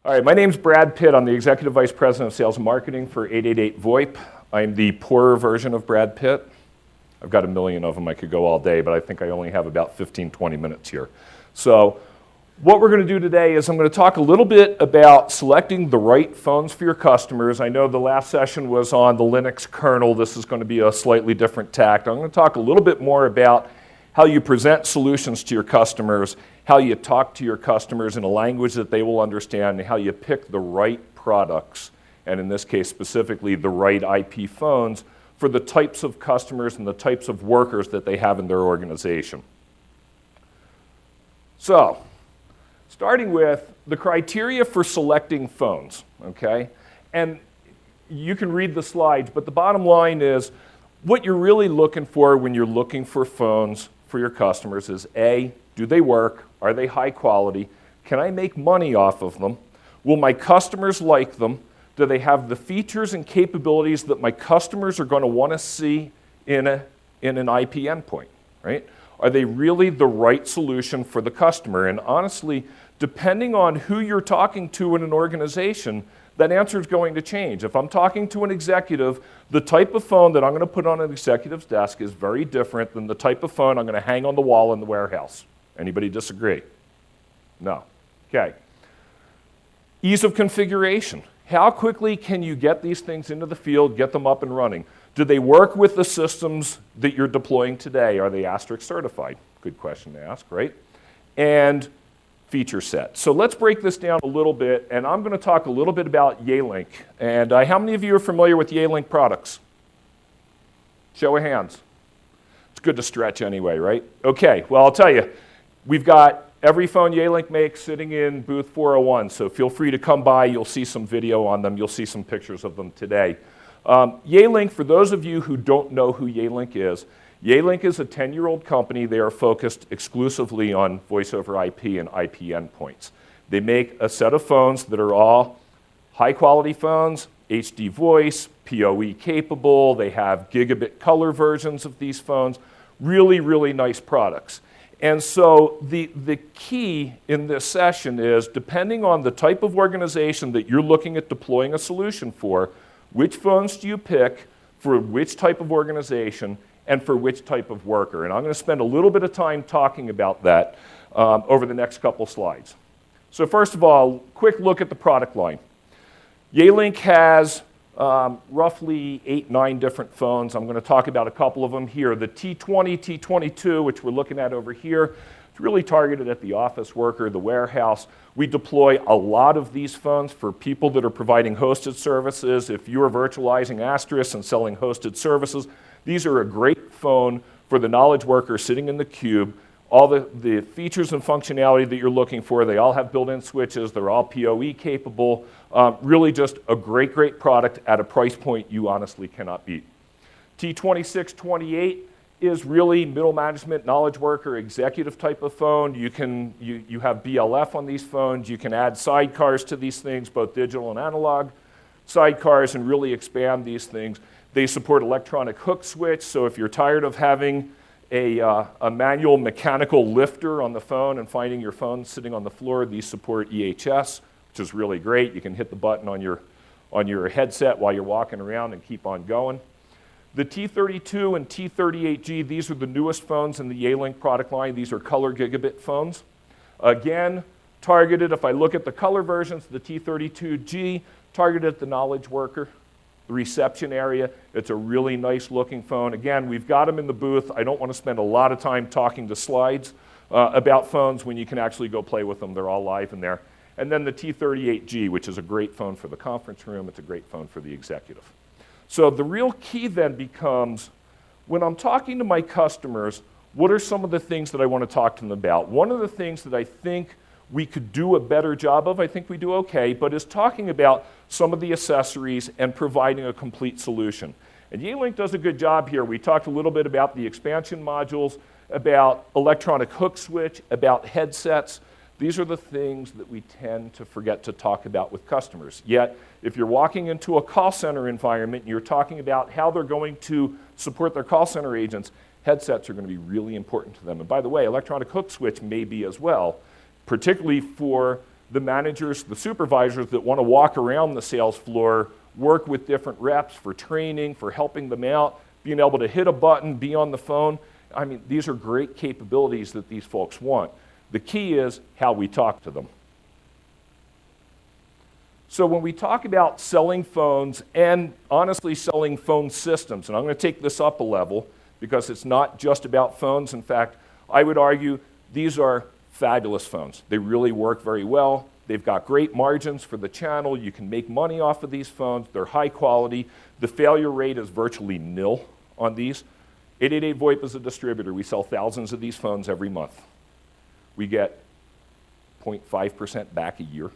All right, my name's Brad Pitt. I'm the Executive Vice President of Sales and Marketing for 888 VoIP. I'm the poorer version of Brad Pitt. I've got a million of them. I could go all day, but I think I only have about 15, 20 minutes here. So what we're going to do today is I'm going to talk a little bit about selecting the right phones for your customers. I know the last session was on the Linux kernel. This is going to be a slightly different tact. I'm going to talk a little bit more about how you present solutions to your customers, how you talk to your customers in a language that they will understand, and how you pick the right products, and in this case specifically the right IP phones for the types of customers and the types of workers that they have in their organization. So, starting with the criteria for selecting phones, okay? And you can read the slides, but the bottom line is what you're really looking for when you're looking for phones for your customers is A, do they work? Are they high quality? Can I make money off of them? Will my customers like them? Do they have the features and capabilities that my customers are going to want to see in an IP endpoint, right? Are they really the right solution for the customer? And honestly, depending on who you're talking to in an organization, that answer is going to change. If I'm talking to an executive, the type of phone that I'm going to put on an executive's desk is very different than the type of phone I'm going to hang on the wall in the warehouse. Anybody disagree? No. Okay. Ease of configuration. How quickly can you get these things into the field, get them up and running? Do they work with the systems that you're deploying today? Are they asterisk certified? Good question to ask, right? And feature set. So let's break this down a little bit, and I'm going to talk a little bit about Yealink. And how many of you are familiar with Yealink products? Show of hands. It's good to stretch anyway, right? Okay, well, I'll tell you, we've got every phone Yealink makes sitting in booth 401, so feel free to come by. You'll see some video on them. You'll see some pictures of them today. Yealink, for those of you who don't know who Yealink is a 10-year-old company. They are focused exclusively on voice over IP and IP endpoints. They make a set of phones that are all high-quality phones, HD voice, PoE capable. They have gigabit color versions of these phones. Really, really nice products. And so the key in this session is, depending on the type of organization that you're looking at deploying a solution for, which phones do you pick for which type of organization and for which type of worker. And I'm going to spend a little bit of time talking about that over the next couple slides. So first of all, quick look at the product line. Yealink has roughly 8, 9 different phones. I'm going to talk about a couple of them here. The T20, T22, which we're looking at over here, it's really targeted at the office worker, the warehouse. We deploy a lot of these phones for people that are providing hosted services. If you're virtualizing Asterisk and selling hosted services, these are a great phone for the knowledge worker sitting in the cube. All the features and functionality that you're looking for, they all have built-in switches. They're all PoE capable. Really just a great, great product at a price point you honestly cannot beat. T26, 28 is really middle management, knowledge worker, executive type of phone. You have BLF on these phones. You can add sidecars to these things, both digital and analog sidecars, and really expand these things. They support electronic hook switch, so if you're tired of having a manual mechanical lifter on the phone and finding your phone sitting on the floor, these support EHS, which is really great. You can hit the button on your headset while you're walking around and keep on going. The T32 and T38G, these are the newest phones in the Yealink product line. These are color gigabit phones. Again, targeted, if I look at the color versions, the T32G, targeted at the knowledge worker, the reception area. It's a really nice looking phone. Again, we've got them in the booth. I don't want to spend a lot of time talking to slides about phones when you can actually go play with them. They're all live in there. And then the T38G, which is a great phone for the conference room. It's a great phone for the executive. So the real key then becomes, when I'm talking to my customers, what are some of the things that I want to talk to them about? One of the things that I think we could do a better job of, I think we do okay, but is talking about some of the accessories and providing a complete solution. And Yealink does a good job here. We talked a little bit about the expansion modules, about electronic hook switch, about headsets. These are the things that we tend to forget to talk about with customers. Yet, if you're walking into a call center environment and you're talking about how they're going to support their call center agents, headsets are going to be really important to them. And by the way, electronic hook switch may be as well, particularly for the managers, the supervisors that want to walk around the sales floor, work with different reps for training, for helping them out, being able to hit a button, be on the phone. I mean, these are great capabilities that these folks want. The key is how we talk to them. So when we talk about selling phones and honestly selling phone systems, and I'm going to take this up a level because it's not just about phones. In fact, I would argue these are fabulous phones. They really work very well. They've got great margins for the channel. You can make money off of these phones. They're high quality. The failure rate is virtually nil on these. 888 VoIP is a distributor. We sell thousands of these phones every month. We get 0.5% back a year.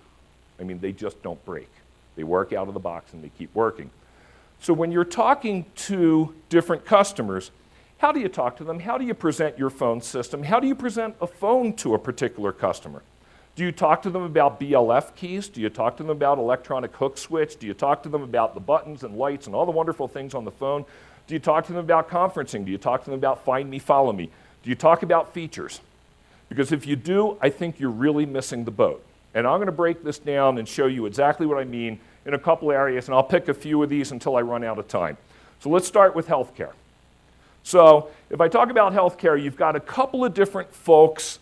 I mean, they just don't break. They work out of the box and they keep working. So when you're talking to different customers, how do you talk to them? How do you present your phone system? How do you present a phone to a particular customer? Do you talk to them about BLF keys? Do you talk to them about electronic hook switch? Do you talk to them about the buttons and lights and all the wonderful things on the phone? Do you talk to them about conferencing? Do you talk to them about find me, follow me? Do you talk about features? Because if you do, I think you're really missing the boat. And I'm going to break this down and show you exactly what I mean in a couple areas, and I'll pick a few of these until I run out of time. So let's start with healthcare. So if I talk about healthcare, you've got a couple of different folks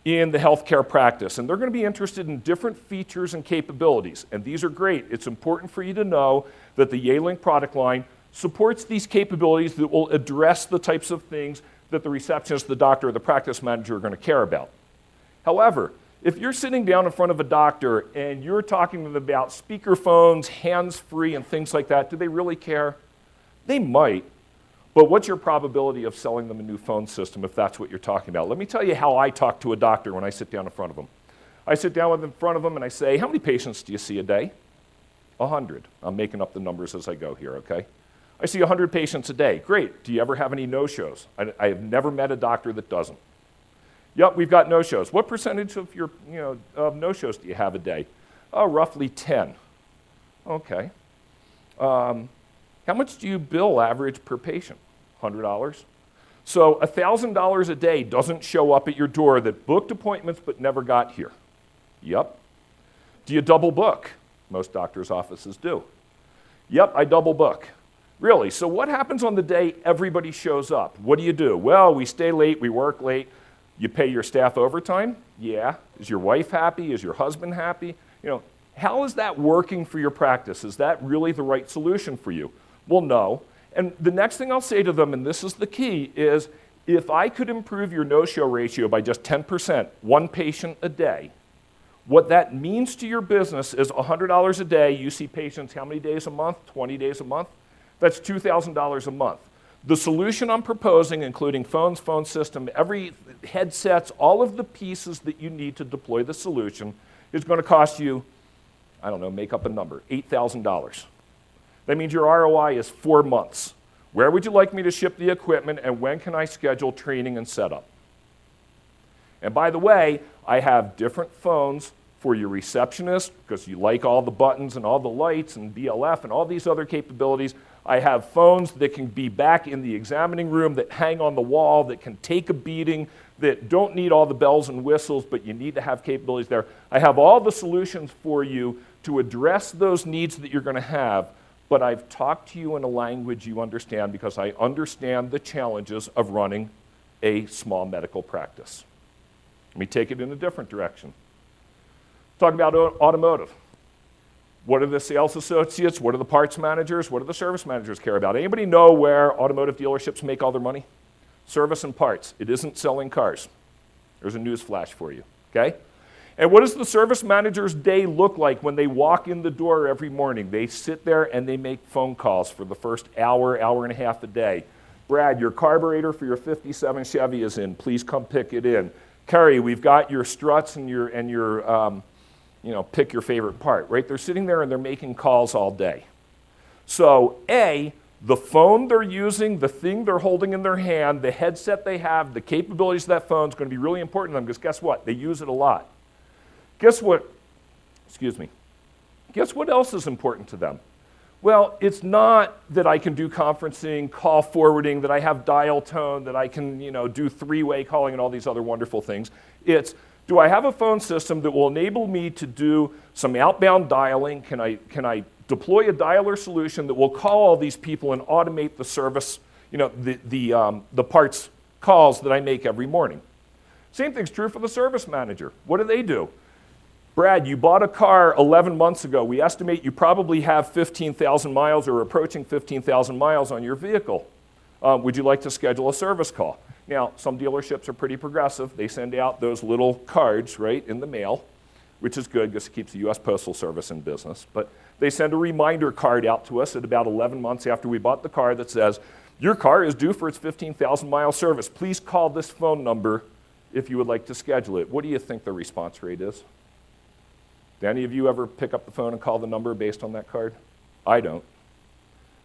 in the healthcare practice, and they're going to be interested in different features and capabilities, and these are great. It's important for you to know that the Yealink product line supports these capabilities that will address the types of things that the receptionist, the doctor, or the practice manager are going to care about. However, if you're sitting down in front of a doctor and you're talking to them about speakerphones, hands-free, and things like that, do they really care? They might, but what's your probability of selling them a new phone system if that's what you're talking about? Let me tell you how I talk to a doctor when I sit down in front of them. I sit down in front of them and I say, how many patients do you see a day? 100. I'm making up the numbers as I go here, okay? I see 100 patients a day. Great. Do you ever have any no-shows? I have never met a doctor that doesn't. Yep, we've got no-shows. What percentage of your of no-shows do you have a day? Oh, roughly 10. Okay. How much do you bill average per patient? $100. So $1,000 a day doesn't show up at your door that booked appointments but never got here. Yep. Do you double book? Most doctors' offices do. Yep, I double book. Really? So what happens on the day everybody shows up? What do? Well, we stay late, we work late. You pay your staff overtime? Yeah. Is your wife happy? Is your husband happy? How is that working for your practice? Is that really the right solution for you? Well, no. And the next thing I'll say to them, and this is the key, is if I could improve your no-show ratio by just 10%, one patient a day, what that means to your business is $100 a day. You see patients how many days a month? 20 days a month? That's $2,000 a month. The solution I'm proposing, including phones, phone system, every headsets, all of the pieces that you need to deploy the solution is going to cost you, I don't know, make up a number, $8,000. That means your ROI is 4 months. Where would you like me to ship the equipment, and when can I schedule training and setup? And by the way, I have different phones for your receptionist because you like all the buttons and all the lights and BLF and all these other capabilities. I have phones that can be back in the examining room, that hang on the wall, that can take a beating, that don't need all the bells and whistles, but you need to have capabilities there. I have all the solutions for you to address those needs that you're going to have, but I've talked to you in a language you understand because I understand the challenges of running a small medical practice. Let me take it in a different direction. Talk about automotive. What do the sales associates, what do the parts managers, what do the service managers care about? Anybody know where automotive dealerships make all their money? Service and parts. It isn't selling cars. There's a news flash for you, okay? And what does the service manager's day look like when they walk in the door every morning? They sit there and they make phone calls for the first hour, hour and a half a day. Brad, your carburetor for your 57 Chevy is in. Please come pick it in. Kerry, we've got your struts and your pick your favorite part, right? They're sitting there and they're making calls all day. So A, the phone they're using, the thing they're holding in their hand, the headset they have, the capabilities of that phone is going to be really important to them because guess what? They use it a lot. Guess what else is important to them? Well, it's not that I can do conferencing, call forwarding, that I have dial tone, that I can do three-way calling and all these other wonderful things. It's Do I have a phone system that will enable me to do some outbound dialing? Can I deploy a dialer solution that will call all these people and automate the service, the parts calls that I make every morning? Same thing's true for the service manager. What do? Brad, you bought a car 11 months ago. We estimate you probably have 15,000 miles or approaching 15,000 miles on your vehicle. Would you like to schedule a service call? Now, some dealerships are pretty progressive. They send out those little cards, right, in the mail, which is good because it keeps the U.S. Postal Service in business. But they send a reminder card out to us at about 11 months after we bought the car that says, your car is due for its 15,000-mile service. Please call this phone number if you would like to schedule it. What do you think the response rate is? Do any of you ever pick up the phone and call the number based on that card? I don't,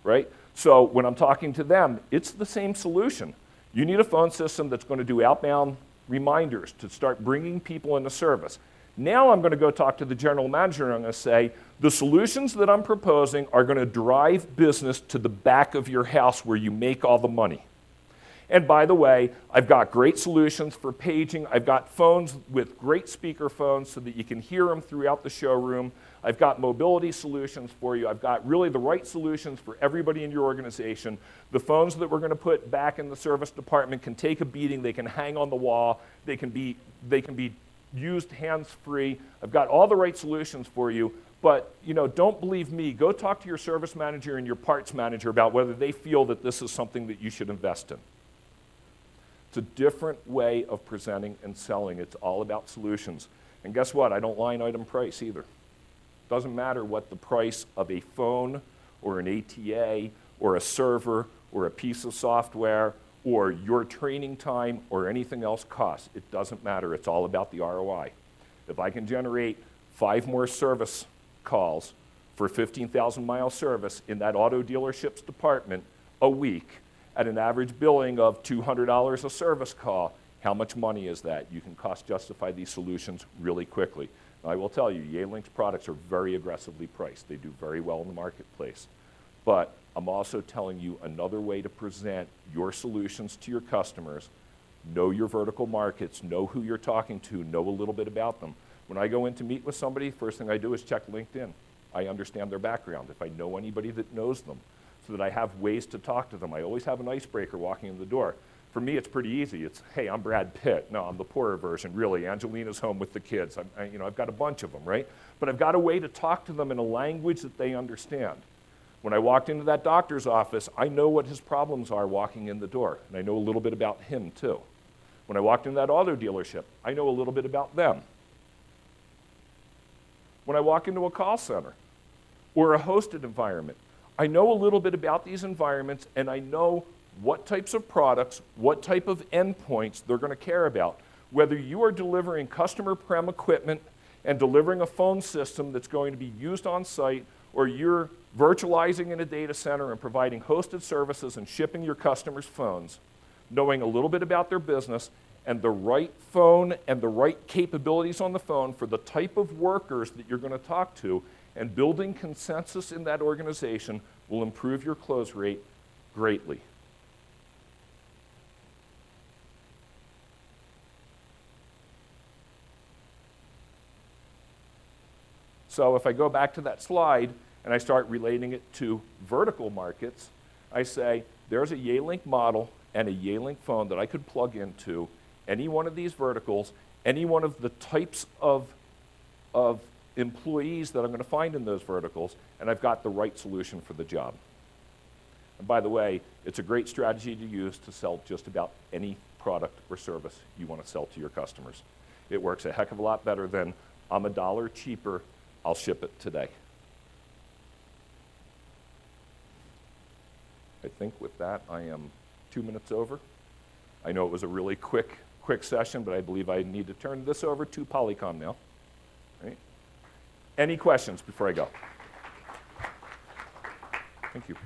right? So when I'm talking to them, it's the same solution. You need a phone system that's going to do outbound reminders to start bringing people into service. Now I'm going to go talk to the general manager and I'm going to say, the solutions that I'm proposing are going to drive business to the back of your house where you make all the money. And by the way, I've got great solutions for paging. I've got phones with great speaker phones so that you can hear them throughout the showroom. I've got mobility solutions for you. I've got really the right solutions for everybody in your organization. The phones that we're going to put back in the service department can take a beating. They can hang on the wall. They can be used hands-free. I've got all the right solutions for you. But don't believe me. Go talk to your service manager and your parts manager about whether they feel that this is something that you should invest in. It's a different way of presenting and selling. It's all about solutions. And guess what? I don't line item price either. Doesn't matter what the price of a phone or an ATA or a server or a piece of software or your training time or anything else costs. It doesn't matter. It's all about the ROI. If I can generate 5 more service calls for 15,000-mile service in that auto dealership's department a week at an average billing of $200 a service call, how much money is that? You can cost justify these solutions really quickly. I will tell you, Yealink's products are very aggressively priced. They do very well in the marketplace. But I'm also telling you another way to present your solutions to your customers. Know your vertical markets, know who you're talking to, know a little bit about them. When I go in to meet with somebody, first thing I do is check LinkedIn. I understand their background, if I know anybody that knows them, so that I have ways to talk to them. I always have an icebreaker walking in the door. For me, it's pretty easy. It's, hey, I'm Brad Pitt. No, I'm the poorer version, really. Angelina's home with the kids. I've got a bunch of them, right? But I've got a way to talk to them in a language that they understand. When I walked into that doctor's office, I know what his problems are walking in the door, and I know a little bit about him, too. When I walked into that auto dealership, I know a little bit about them. When I walk into a call center or a hosted environment, I know a little bit about these environments, and I know what types of products, what type of endpoints they're going to care about. Whether you are delivering customer prem equipment and delivering a phone system that's going to be used on site, or you're virtualizing in a data center and providing hosted services and shipping your customers phones, knowing a little bit about their business and the right phone and the right capabilities on the phone for the type of workers that you're going to talk to, and building consensus in that organization will improve your close rate greatly. So if I go back to that slide and I start relating it to vertical markets, I say there's a Yealink model and a Yealink phone that I could plug into any one of these verticals, any one of the types of employees that I'm going to find in those verticals, and I've got the right solution for the job. And by the way, it's a great strategy to use to sell just about any product or service you want to sell to your customers. It works a heck of a lot better than, I'm $1 cheaper, I'll ship it today. I think with that, I am 2 minutes over. I know it was a really quick session, but I believe I need to turn this over to Polycom now. Right? Any questions before I go? Thank you.